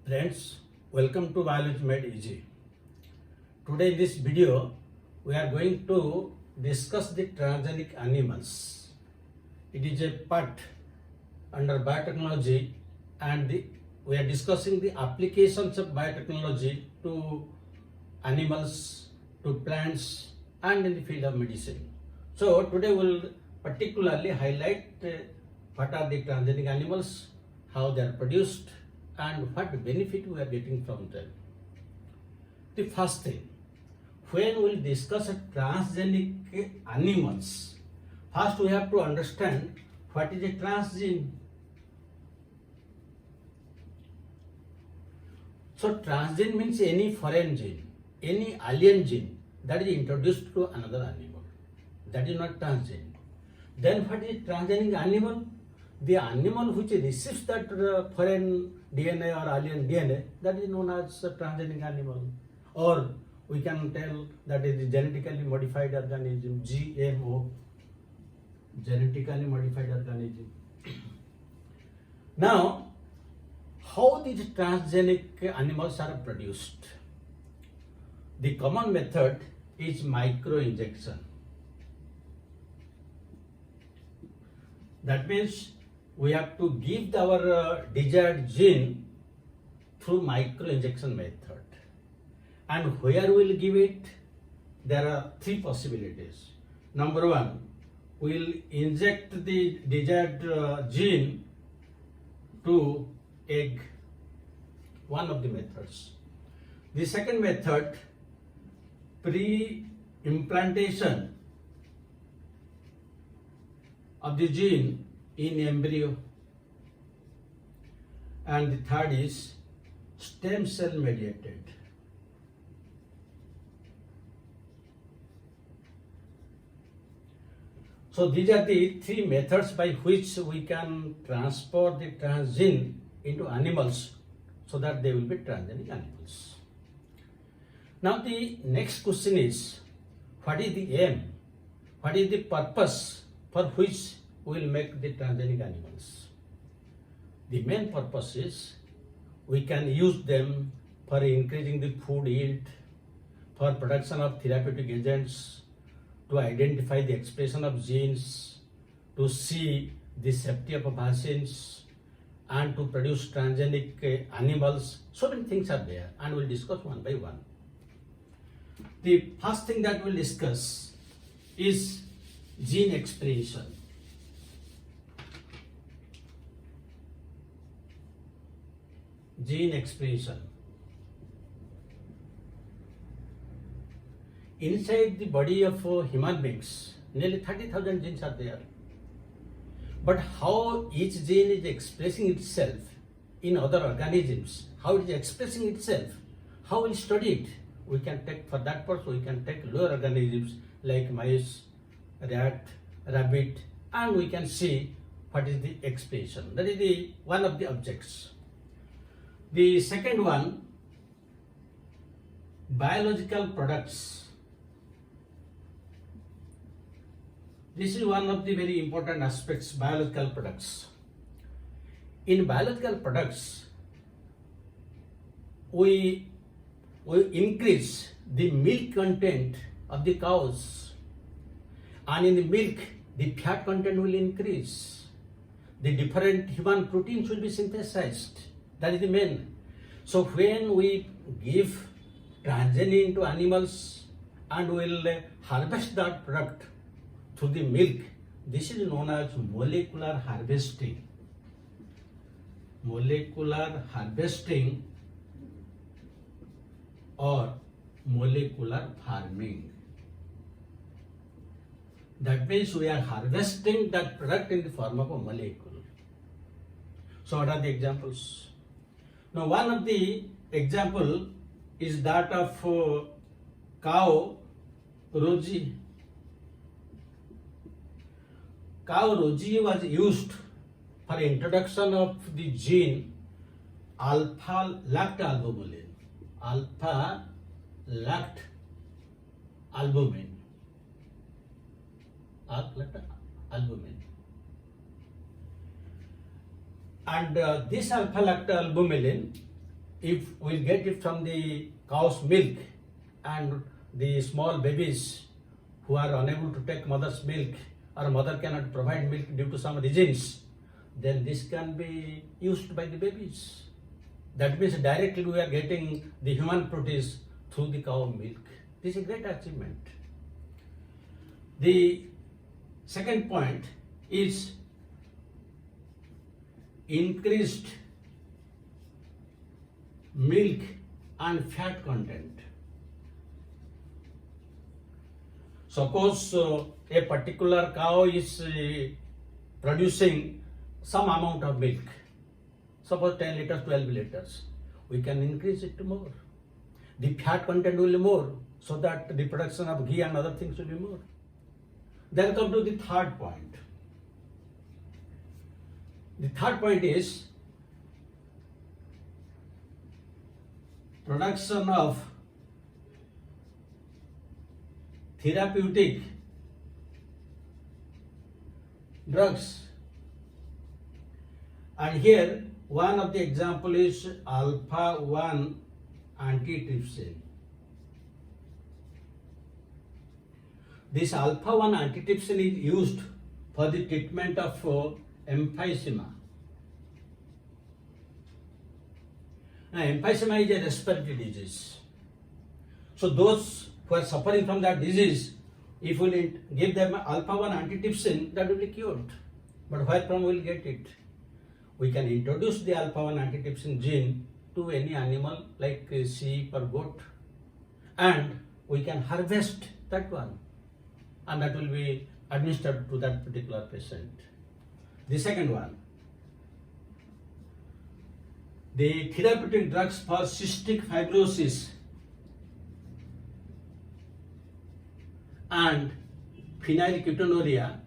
Friends, welcome to Biology Made Easy. Today in this video, we are going to discuss the transgenic animals. It is a part under biotechnology and we are discussing the applications of biotechnology to animals, to plants and in the field of medicine. So today we will particularly highlight what are the transgenic animals, how they are produced, and what benefit we are getting from them. The first thing, when we discuss transgenic animals, first we have to understand what is a transgene. So transgene means any foreign gene, any alien gene that is introduced to another animal. That is not transgene. Then what is transgenic animal? The animal which receives that foreign DNA or alien DNA, that is known as a transgenic animal. Or we can tell that is the genetically modified organism, GMO, genetically modified organism. Now, how these transgenic animals are produced? The common method is microinjection. That means we have to give our desired gene through microinjection method. And where we will give it? There are three possibilities. Number one, we will inject the desired gene to egg, one of the methods. The second method, pre-implantation of the gene in embryo, and the third is stem cell mediated. So these are the three methods by which we can transfer the transgene into animals so that they will be transgenic animals. Now the next question is, what is the aim? What is the purpose for which we will make the transgenic animals? The main purpose is we can use them for increasing the food yield, for production of therapeutic agents, to identify the expression of genes, to see the safety of vaccines, and to produce transgenic animals. So many things are there, and we'll discuss one by one. The first thing that we'll discuss is gene expression. Gene expression. Inside the body of human beings, nearly 30,000 genes are there. But how each gene is expressing itself in other organisms, how it is expressing itself, how we'll study it? We can take, for that purpose, we can take lower organisms like mice, rat, rabbit, and we can see what is the expression. That is the one of the objects. The second one, biological products. This is one of the very important aspects, biological products. In biological products, we increase the milk content of the cows, and in the milk, the fat content will increase. The different human proteins will be synthesized. That is the main. So when we give transgene into animals and will harvest that product through the milk, this is known as molecular harvesting. Molecular harvesting or molecular farming. That means we are harvesting that product in the form of a molecule. So what are the examples? Now one of the example is that of cow Rosie. Cow Rosie was used for introduction of the gene alpha-lactalbumin. Alpha-lactalbumin. And this alpha-lactalbumin if we'll get it from the cow's milk and the small babies who are unable to take mother's milk or mother cannot provide milk due to some reasons, then this can be used by the babies. That means directly we are getting the human protein through the cow milk. This is a great achievement. The second point is increased milk and fat content. Suppose a particular cow is producing some amount of milk, suppose 10 liters, 12 liters, we can increase it to more. The fat content will be more, so that the production of ghee and other things will be more. Then come to the third point. The third point is production of therapeutic drugs. And here one of the example is alpha-1 antitrypsin. This alpha-1 antitrypsin is used for the treatment of emphysema. Now, emphysema is a respiratory disease. So those who are suffering from that disease, if we give them alpha-1 antitrypsin, that will be cured. But where from we will get it? We can introduce the alpha-1 antitrypsin gene to any animal like sheep or goat, and we can harvest that one, and that will be administered to that particular patient. The second one, the therapeutic drugs for cystic fibrosis and phenylketonuria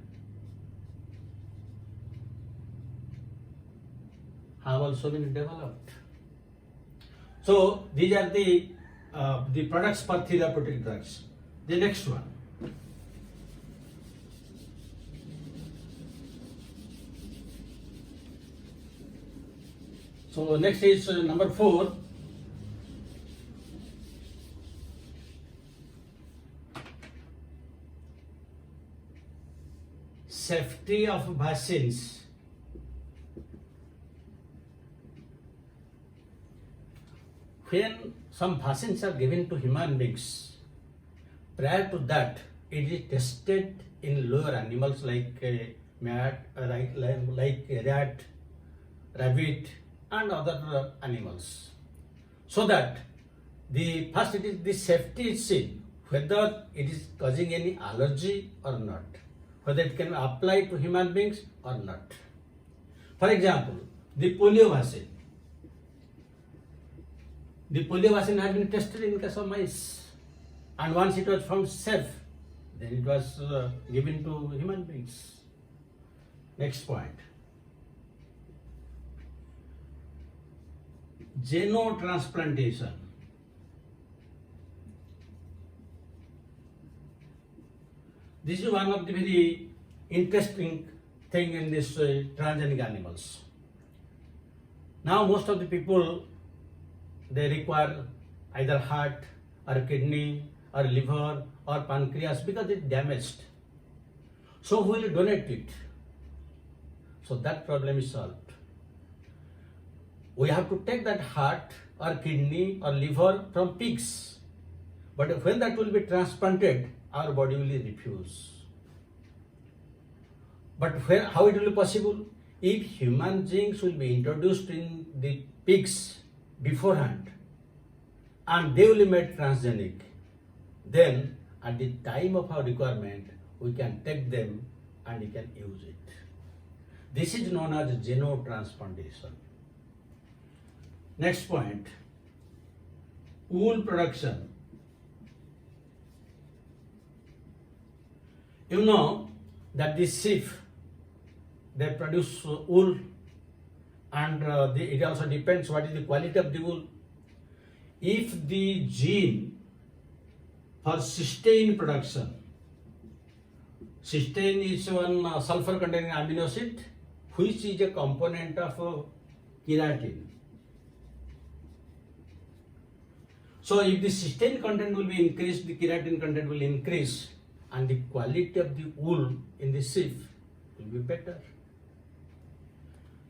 have also been developed. So these are the products for therapeutic drugs. The next one. So next is number 4. Safety of vaccines. When some vaccines are given to human beings, prior to that, it is tested in lower animals like rat, rabbit, and other animals, so that first it is the safety is seen, whether it is causing any allergy or not, whether it can be applied to human beings or not. For example, the polio vaccine. The polio vaccine had been tested in case of mice, and once it was found safe, then it was given to human beings. Next point. Xenotransplantation. This is one of the very interesting thing in this transgenic animals. Now most of the people, they require either heart or kidney or liver or pancreas because it's damaged. So we will donate it. So that problem is solved. We have to take that heart or kidney or liver from pigs. But when that will be transplanted, our body will refuse. But how it will be possible? If human genes will be introduced in the pigs beforehand, and they will be made transgenic, then at the time of our requirement, we can take them and we can use it. This is known as xenotransplantation. Next point, wool production. You know that the sheep, they produce wool, and it also depends what is the quality of the wool. If the gene for cysteine production, cysteine is one sulfur containing amino acid which is a component of keratin. So if the cysteine content will be increased, the keratin content will increase, and the quality of the wool in the sheep will be better.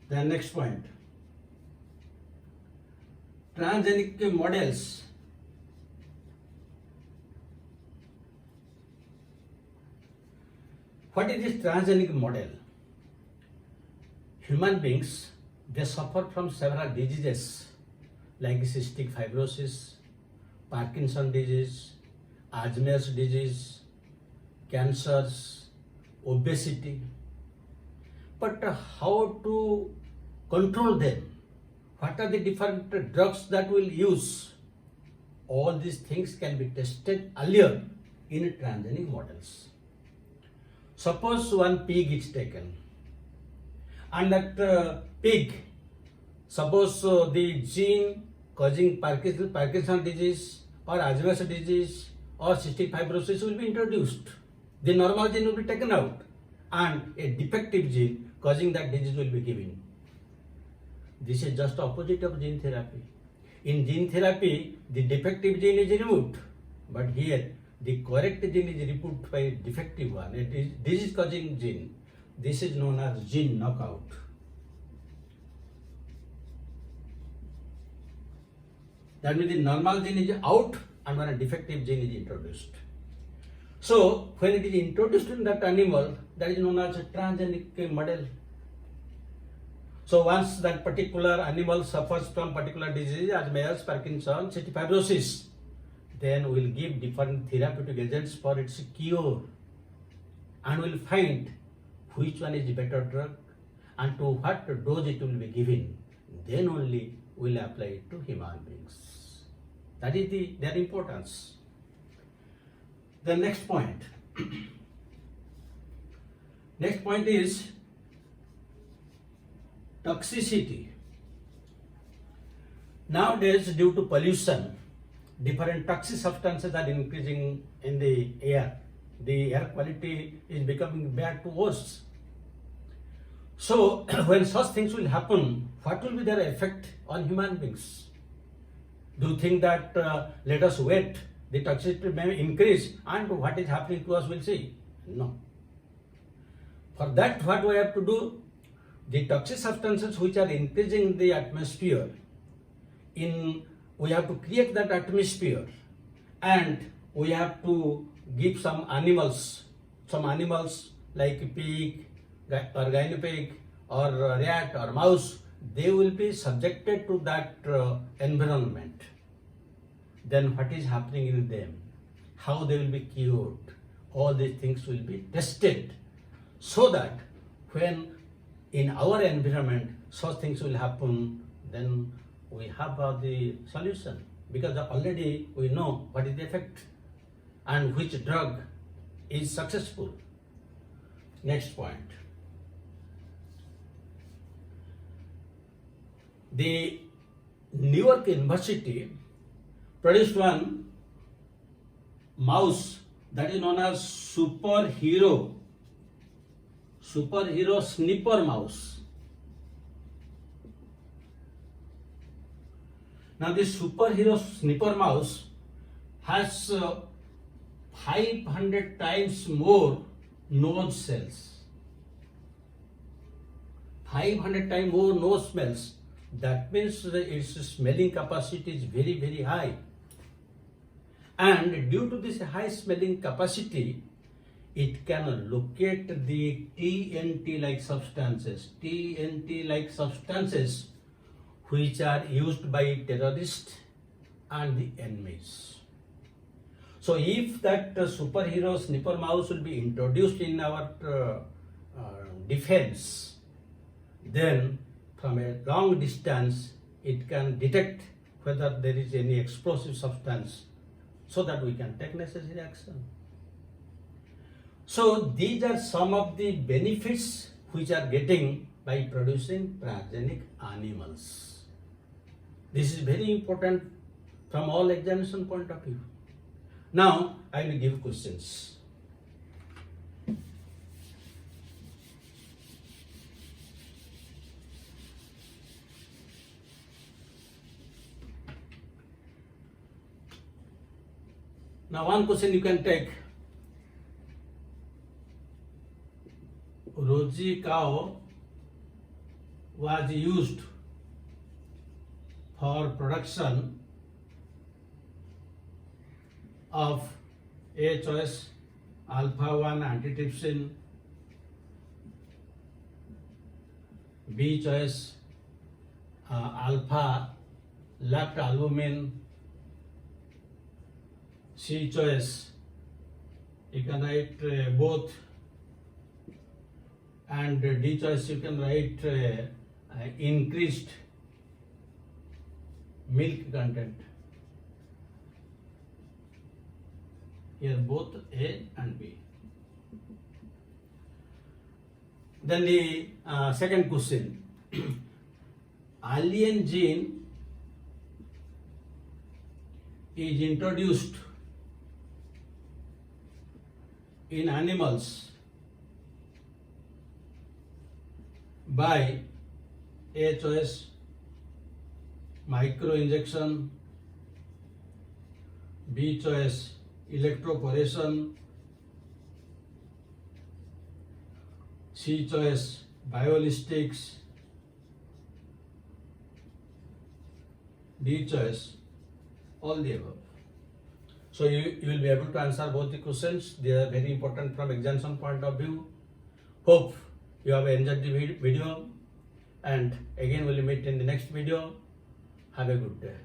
The next point, transgenic models. What is this transgenic model? Human beings, they suffer from several diseases like cystic fibrosis, Parkinson's disease, Alzheimer's disease, cancers, obesity. But how to control them? What are the different drugs that we'll use? All these things can be tested earlier in transgenic models. Suppose one pig is taken, and that pig, suppose the gene causing Parkinson's disease or Alzheimer's disease or cystic fibrosis will be introduced. The normal gene will be taken out, and a defective gene causing that disease will be given. This is just opposite of gene therapy. In gene therapy, the defective gene is removed, but here the correct gene is removed by a defective one, a disease-causing gene. This is known as gene knockout. That means the normal gene is out and when a defective gene is introduced. So when it is introduced in that animal, that is known as a transgenic model. So once that particular animal suffers from particular disease, Alzheimer's, Parkinson's, cystic fibrosis, then we'll give different therapeutic agents for its cure, and we'll find which one is the better drug and to what dose it will be given. Then only we'll apply it to human beings. That is their importance. The next point. Next point is toxicity. Nowadays, due to pollution, different toxic substances are increasing in the air. The air quality is becoming bad to worse. So, when such things will happen, what will be their effect on human beings? Do you think that let us wait, the toxicity may increase, and what is happening to us we'll see? No. For that, what we have to do? The toxic substances which are increasing in the atmosphere, we have to create that atmosphere, and we have to give some animals like pig or guinea pig or rat or mouse, they will be subjected to that environment. Then what is happening in them? How they will be cured? All these things will be tested so that when in our environment such things will happen, then we have the solution, because already we know what is the effect and which drug is successful. Next point. The New York University produced one mouse that is known as superhero sniffer mouse. Now this superhero sniffer mouse has 500 times more nose cells. 500 times more nose cells. That means its smelling capacity is very, very high. And due to this high smelling capacity, it can locate the TNT-like substances which are used by terrorists and the enemies. So if that superhero sniffer mouse will be introduced in our defense, then from a long distance it can detect whether there is any explosive substance so that we can take necessary action. So these are some of the benefits which are getting by producing transgenic animals. This is very important from all examination point of view. Now I will give questions. Now one question you can take. Rosie cow was used for production of A choice alpha 1 antitrypsin, B choice alpha lactalbumin, C choice you can write both, and D choice you can write increased milk content. Here both A and B. Then the second question. Alien gene is introduced in animals by A choice microinjection, B choice electroporation, C choice biolistics, D choice all the above. So you will be able to answer both the questions. They are very important from examination point of view. Hope you have enjoyed the video, and again we will meet in the next video. Have a good day.